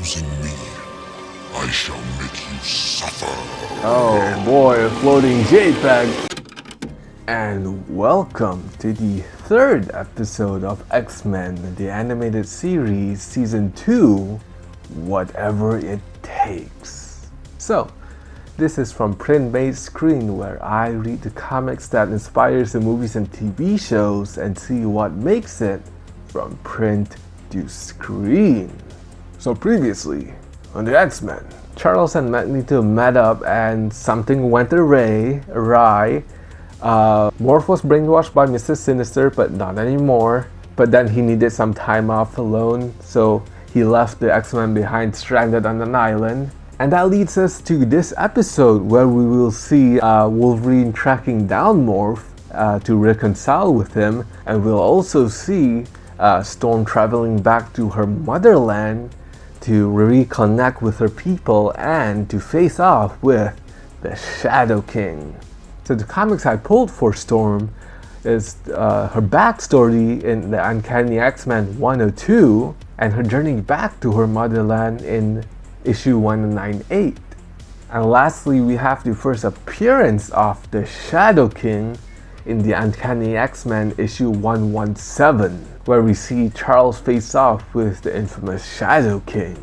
using me, I shall make you suffer. Oh boy, a floating JPEG! And welcome to the third episode of X-Men, the animated series, Season 2, Whatever It Takes. So, this is from Print-Based Screen, where I read the comics that inspires the movies and TV shows and see what makes it from print to screen. So previously, on the X-Men, Charles and Magneto met up and something went awry. Morph was brainwashed by Mr. Sinister, but not anymore. But then he needed some time off alone, so he left the X-Men behind stranded on an island. And that leads us to this episode where we will see Wolverine tracking down Morph to reconcile with him, and we'll also see Storm traveling back to her motherland to reconnect with her people and to face off with the Shadow King. So the comics I pulled for Storm is her backstory in the Uncanny X-Men 102 and her journey back to her motherland in issue 198. And lastly, we have the first appearance of the Shadow King in the Uncanny X-Men issue 117, where we see Charles face off with the infamous Shadow King.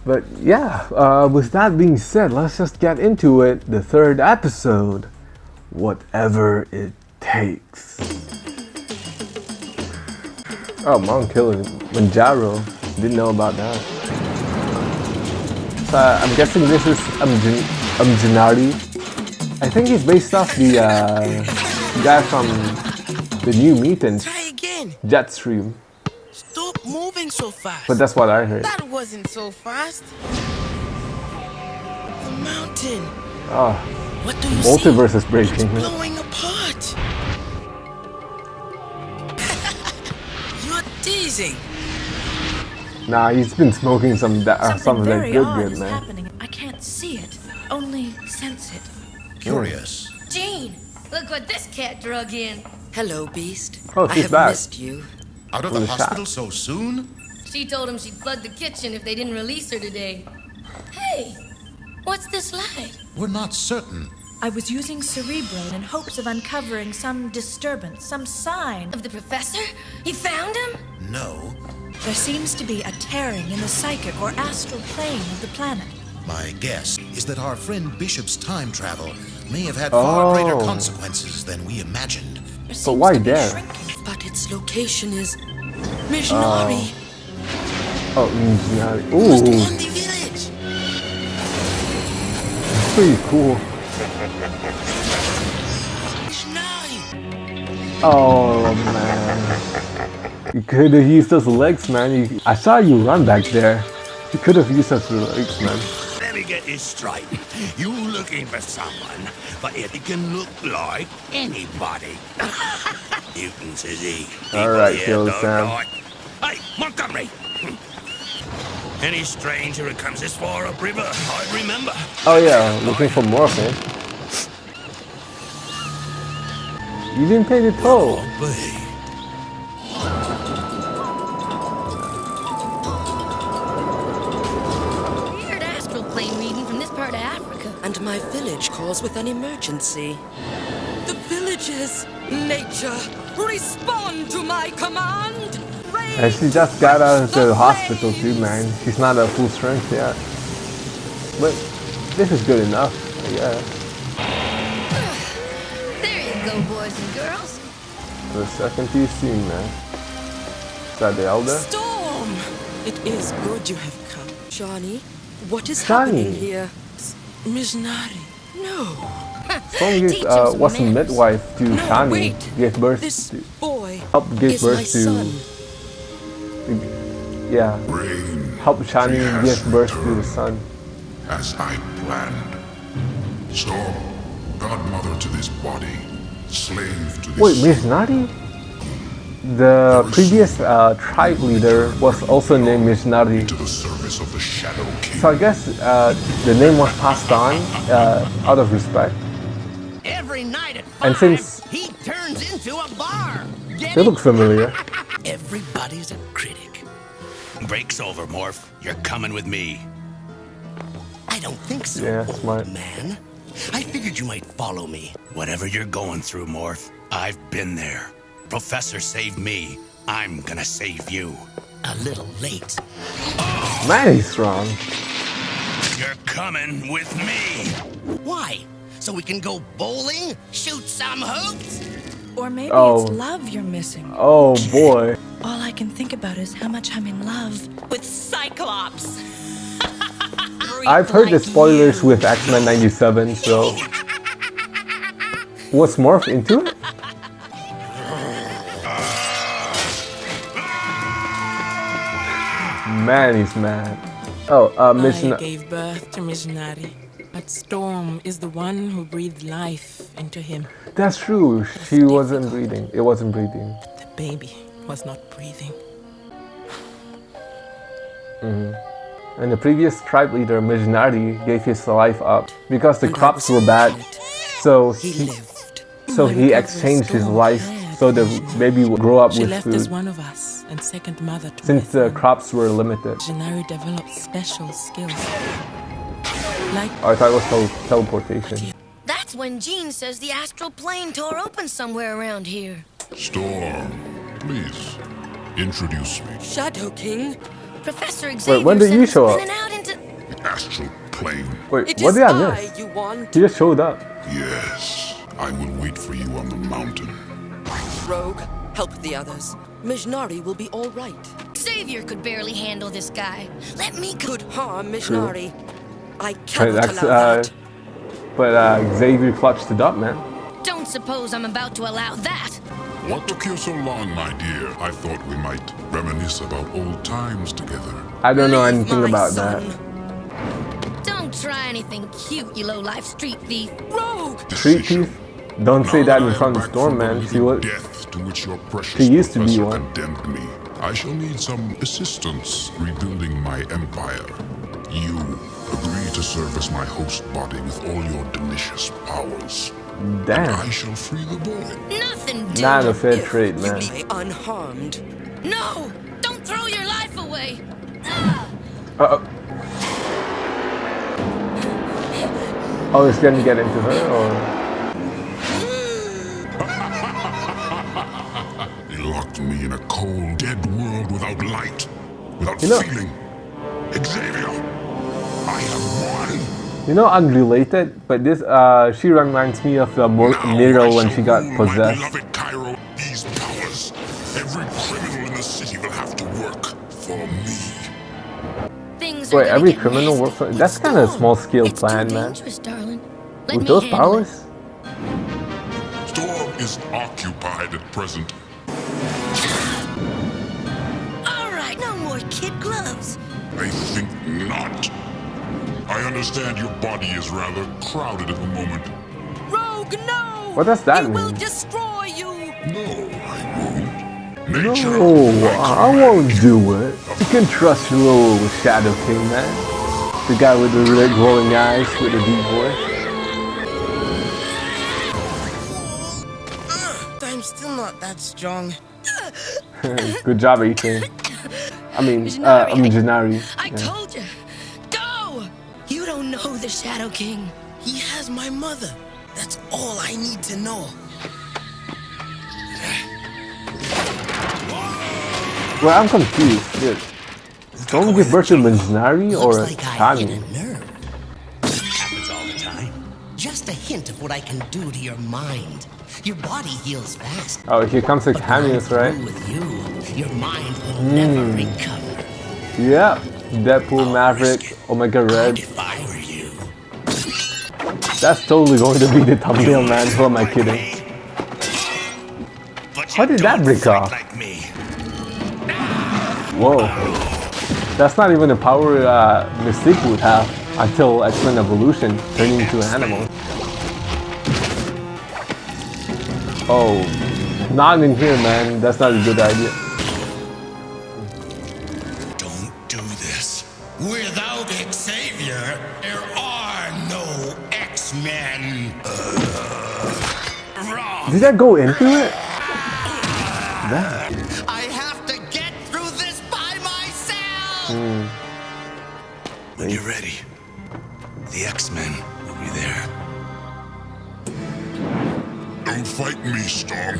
But yeah, with that being said, let's just get into it. The third episode, Whatever It Takes. Oh, Mount Kilimanjaro. Didn't know about that. So I'm guessing this is Janari. I think he's based off the guy from the New Mutants, Jetstream. Stop moving so fast. But that's what I heard. That wasn't so fast. The mountain. Oh, What do you multiverse see? is breaking. It's blowing apart. You're teasing. Nah, he's been smoking some of that Very good, odd is man. happening. I can't see it, only sense it. Curious. Gene, look what this cat drug in. Hello, Beast. Oh, I she's have back. missed you. Out of From the the hospital shop. so soon? She told him she'd flood the kitchen if they didn't release her today. Hey, what's this light? We're not certain. I was using Cerebro in hopes of uncovering some disturbance, some sign. Of the professor? You found him? No. There seems to be a tearing in the psychic or astral plane of the planet. My guess is that our friend Bishop's time travel may have had far greater Oh. consequences than we imagined. There But seems why to be there? shrinking. But its location is Missionary. Oh, Janari. Must Ooh, on the village. that's pretty cool. Missionary. Oh man, you could have used those legs, man. I saw you run back there. You could have used those legs, man. Let me get this straight. You looking for someone, but it can look like anybody. Mutants, is he? All right, People here Phil don't Sam. like- Hey, Montgomery! Any stranger who comes this far upriver, I'd remember. Oh yeah, looking for more, man. You didn't pay the toll. Won't be. Weird astral plane reading from this part of Africa. And my village calls with an emergency. The villages, nature, respond to my command. And she just got out of the hospital too, man. She's not at full strength yet. But this is good enough, yeah. There you go, boys and girls. The second to you soon, man. Is that the elder? Storm! It is good you have come. Johnny, what is Johnny. happening here? Missionary. No. Storm Teach him was a some manners. midwife to No, Shani. wait. Gave birth This to, boy helped give is my birth to, son. yeah, Rain, help Shani she has give birth to the returned, son. as I planned. Storm, godmother to this body, slave to this Wait, soul. Miss Nari? The previous tribe leader was also named Miss Nari. To the service of the Shadow King. So I guess the name was passed on out of respect. Every night at And 5, since he turns into a bar. Get they it? look familiar. Everybody's a critic. Break's over, Morph. You're coming with me. I don't think so, Yeah, old smart. man. I figured you might follow me. Whatever you're going through, Morph, I've been there. Professor saved me. I'm gonna save you. A little late. Man, he's strong. You're coming with me. Why? So we can go bowling? Shoot some hoops? Or maybe Oh. it's love you're missing. Oh boy. All I can think about is how much I'm in love with Cyclops. I've heard the spoilers with X-Men 97, so... Was Morph into it? Man, he's mad. Oh, I Mission... gave birth to Missionary, but Storm is the one who breathed life into him. That's true. She wasn't breathing. It wasn't breathing. The baby was not breathing. And the previous tribe leader, Missionary, gave his life up because the crops were bad. So He lived. he exchanged his life so the baby would grow up She with left as food. one of us and second mother to Since the Bethlehem. crops were limited. Missionary developed special skills. Like I thought it was teleportation. That's when Jean says the astral plane tore open somewhere around here. Storm, please, introduce me. Shadow King? Professor Xavier when did sent you us show in up? and out into... The astral plane. Wait, It what is did I I miss? you want. He just showed up. Yes, I will wait for you on the mountain. Rogue, help the others. Mishnari will be all right. Xavier could barely handle this guy. Let me go. Could harm Mishnari. I But cannot that's allow that. Xavier clutched it up, man. Don't suppose I'm about to allow that. What took you so long, my dear? I thought we might reminisce about old times together. I don't know Leave anything my about son. that. Don't try anything cute, you low-life street thief. Rogue! Street Decision. thief? Don't say Now that I in am front of back Storm, from the man. She living was. death to which your precious She used to be professor one. condemned me. I shall need some assistance rebuilding my empire. You agree to serve as my host body with all your delicious powers. And I Damn. shall free the boy. Nothing Not a doing. fair trade, You man. be unharmed. No! Don't throw your life away! Oh, it's gonna get into her, or They locked me in a cold, dead world without light, without You know- feeling. Xavier, I have won. you know, unrelated, but this she reminds me of the Now Miro I when shall she got rule my possessed. beloved Cairo. These powers, every criminal in the city will have to work for me. Things are Wait, gonna every get criminal nasty. works for. With That's kind of a Storm. small scale It's plan, too man. dangerous, darling. Let With me those handle it. powers? Storm is occupied at present. All right, no more kid gloves. I think not. I understand your body is rather crowded at the moment. Rogue, no! What does that He will mean? destroy you! No, I won't. Nature, No, my I won't do it. You can trust your little Shadow King, man. The guy with the red glowing eyes with the deep voice. I'm still not that strong. Good job, 18. I mean, Janari. I told you. Go! You don't know the Shadow King. He has my mother. That's all I need to know. Well, I'm confused. Dude. Don't give birth to Janari or Looks like I hit Tani? a nerve. Happens all the time. Just a hint of what I can do to your mind. Your body heals fast. Oh, here comes the But when I'm cameos, right? through with you, your mind will never recover. Yeah. Deadpool, Maverick, Omega Red. If I were you. That's totally going to be the thumbnail, man. Who am I kidding? But How you did that don't break fight off? Like me. Whoa. That's not even the power Mystique would have until X-Men Evolution, turning into an animal. Oh, not in here, man. That's not a good idea. Don't do this. Without Xavier, there are no X-Men. Wrong. Did that go into it? That. I have to get through this by myself! When you're ready, the X-Men will be there. Don't fight me, Storm.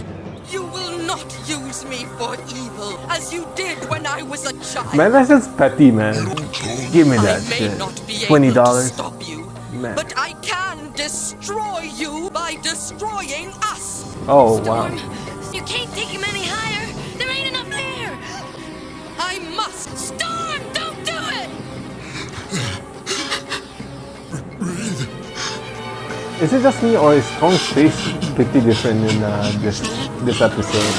You will not use me for evil, as you did when I was a child. Man, that's just petty, man. Give me that I may shit. not be able $20. to stop you, Man. but I can destroy you by destroying us. Oh, wow. You can't take him any higher. There ain't enough air. I must. Storm, don't do it! Is it just me or is Storm's face pretty different in this episode?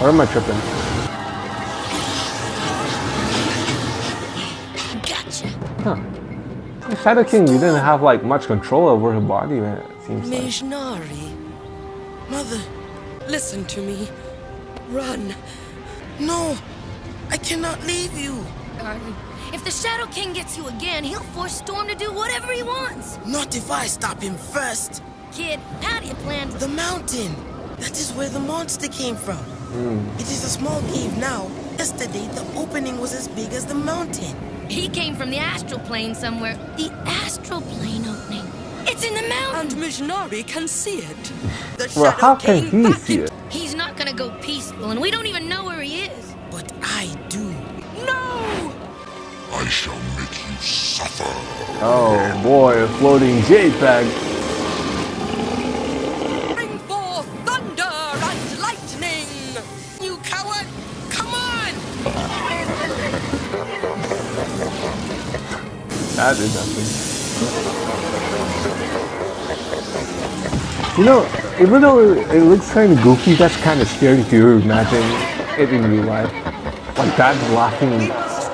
Or am I tripping? Gotcha. Huh. Shadow King, you didn't have like much control over her body, man. It seems like. Mishnari. Mother, listen to me. Run. No, I cannot leave you. Darling, if the Shadow King gets you again, he'll force Storm to do whatever he wants. Not if I stop him first. Kid, how do you plan to... The mountain. That is where the monster came from. It is a small cave now. Yesterday, the opening was as big as the mountain. He came from the astral plane somewhere. The astral plane opening. It's in the And mountain. Mishnari can see it. The Well, Shadow how can King he back see in- it? He's not gonna go peaceful, and we don't even know where he is. But I do. No! I shall make you suffer. Oh boy, a floating JPEG. Bring forth thunder and lightning! You coward! Come on! That is nothing. You know, even though it looks kind of goofy, that's kind of scary to imagine it in real life. Like Dad's laughing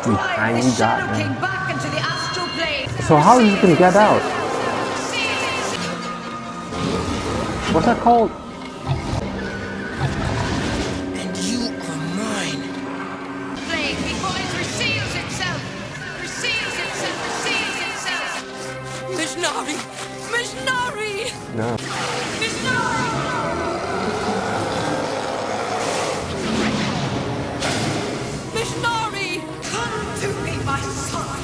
behind you, goddamn. back into the astral plane. So how is he gonna get out? What's that called? And you are mine. Plane, before it reseals itself. Reseals itself. Reseals itself. Mishnari! Mishnari! No. Mishnari! Come to me, my son!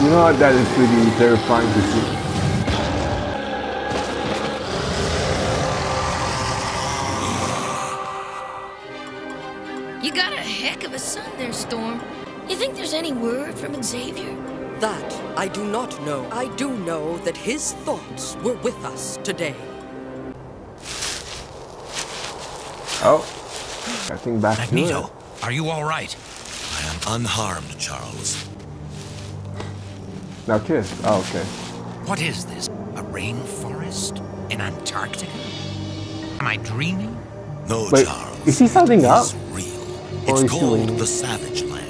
You know what? That is pretty terrifying to see. You got a heck of a son there, Storm. You think there's any word from Xavier? That I do not know. I do know that his thoughts were with us today. Oh. Getting back to it. Magneto, are you all right? I am unharmed, Charles. Now kiss. Oh, okay. What is this? A rainforest in Antarctica? Am I dreaming? No, Wait, Charles. is he standing it up? is real. Or It's is he called leaning? the Savage Land.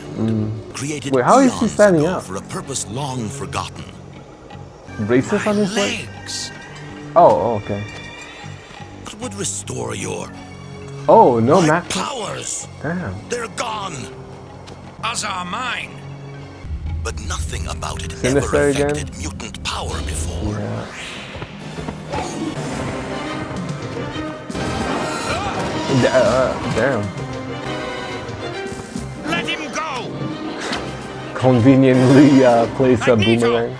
Created Wait, how is he eons standing ago up? for a purpose long forgotten. Braces My on his leg? legs. Oh, okay. What would restore your Oh, no, my Mac. powers? Damn. They're gone. As are mine. But nothing about it Sinister ever again? affected mutant power before. Yeah. Damn. Let him go! Conveniently placed a boomerang.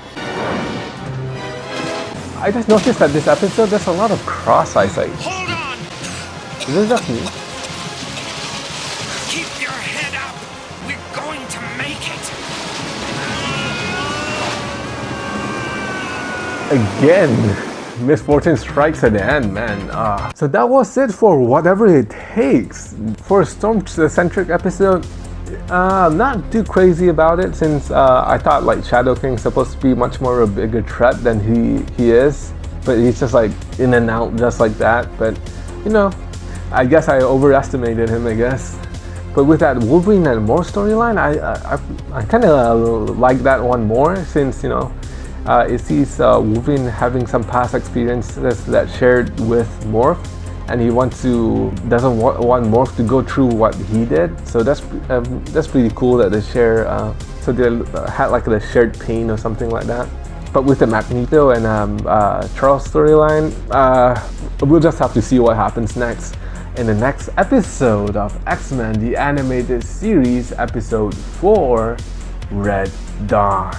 I just noticed that this episode there's a lot of cross eyesight. Hold on! Is this just me? Keep your head up! We're going to make it! Again, misfortune strikes at the end, man. So that was it for whatever it takes for a Storm-centric episode. Not too crazy about it since I thought like Shadow King's supposed to be much more a bigger threat than he is, but he's just like in and out just like that. But you know, I guess I overestimated him, I guess. But with that Wolverine and more storyline, I kind of like that one more since, you know, it sees Wolverine having some past experiences that shared with Morph, and he doesn't want Morph to go through what he did. So that's pretty cool that they share. So they had like the shared pain or something like that. But with the Magneto and Charles storyline, we'll just have to see what happens next. in the next episode of X-Men the Animated Series, Episode 4, Red Dawn.